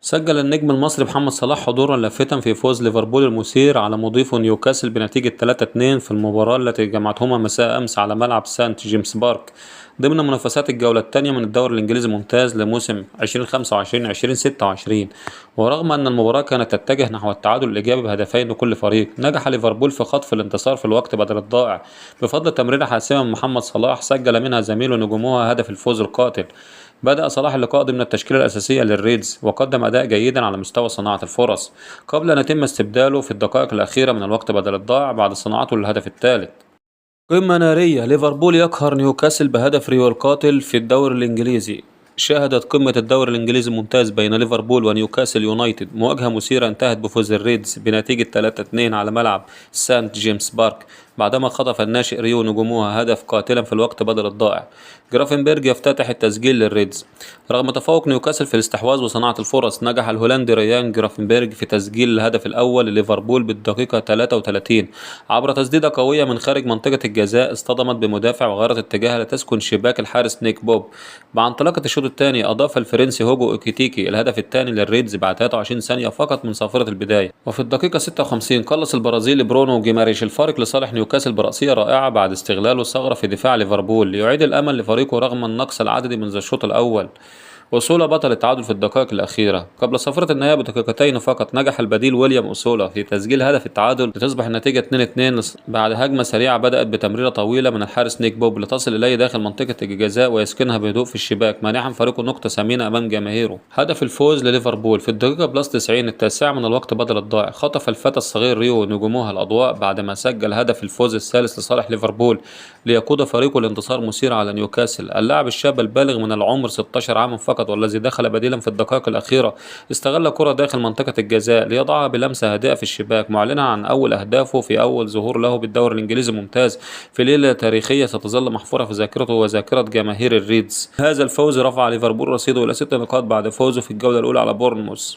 سجل النجم المصري محمد صلاح حضورا لافتا في فوز ليفربول المثير على مضيفه نيوكاسل بنتيجة 3-2 في المباراة التي جمعتهما مساء أمس على ملعب سانت جيمس بارك ضمن منافسات الجولة الثانية من الدوري الإنجليزي الممتاز لموسم 2025-2026. ورغم أن المباراة كانت تتجه نحو التعادل الإيجابي بهدفين لكل فريق، نجح ليفربول في خطف الانتصار في الوقت بدل الضائع بفضل تمريرة حاسمة من محمد صلاح سجل منها زميله نجومها هدف الفوز القاتل. بدأ صلاح اللقاء ضمن التشكيلة الأساسية للريدز وقدم أداء جيدا على مستوى صناعة الفرص قبل أن يتم استبداله في الدقائق الأخيرة من الوقت بدل الضائع بعد صناعته للهدف الثالث. قمة نارية، ليفربول يقهر نيوكاسل بهدف ريو القاتل في الدوري الإنجليزي. شهدت قمة الدوري الإنجليزي الممتاز بين ليفربول ونيوكاسل يونايتد مواجهة مثيرة انتهت بفوز الريدز بنتيجة 3-2 على ملعب سانت جيمس بارك بعدما خطف الناشئ ريو نجومها هدف قاتلا في الوقت بدل الضائع. جرافنبرج يفتتح التسجيل للريدز. رغم تفوق نيوكاسل في الاستحواذ وصناعة الفرص، نجح الهولندي ريان جرافنبرج في تسجيل الهدف الأول لليفربول بالدقيقة 33 عبر تسديدة قوية من خارج منطقة الجزاء اصطدمت بمدافع وغيرت اتجاهها لتسكن شباك الحارس نيك بوب. مع انطلاقة الشوط الثاني أضاف الفرنسي هوجو إيكيتيكي الهدف الثاني للريدز بعد 23 ثانية فقط من صافرة البداية، وفي الدقيقة 56 قلص البرازيلي برونو جيماريش الفارق لصالح نيوكاسل برأسية رائعة بعد استغلاله ثغرة في دفاع ليفربول ليعيد الأمل لفريقه رغم النقص العددي منذ الشوط الأول. أوسولا بطل التعادل في الدقائق الأخيرة قبل صفرة النهاية بدقيقتين فقط. نجح البديل ويليام أوسولا في تسجيل هدف التعادل لتصبح النتيجة 2-2 بعد هجمة سريعة بدأت بتمريرة طويلة من الحارس نيك بوب لتصل إليه داخل منطقة الجزاء ويسكنها بهدوء في الشباك مانحا فريقه نقطة ثمينة أمام جماهيره. هدف الفوز لليفربول في الدقيقة بلس 90 التاسعة من الوقت بدل الضائع خطف الفتى الصغير ريو نجومها الأضواء بعدما سجل هدف الفوز الثالث لصالح ليفربول ليقود فريقه لانتصار مثير على نيوكاسل. اللاعب الشاب البالغ من العمر 16 عاما فقط والذي دخل بديلا في الدقائق الأخيرة استغل كرة داخل منطقة الجزاء ليضعها بلمسة هادئة في الشباك معلنا عن أول أهدافه في أول ظهور له بالدوري الإنجليزي الممتاز في ليلة تاريخية ستظل محفورة في ذاكرته وذاكرة جماهير الريدز. هذا الفوز رفع ليفربول رصيده إلى 6 نقاط بعد فوزه في الجولة الأولى على بورنموث.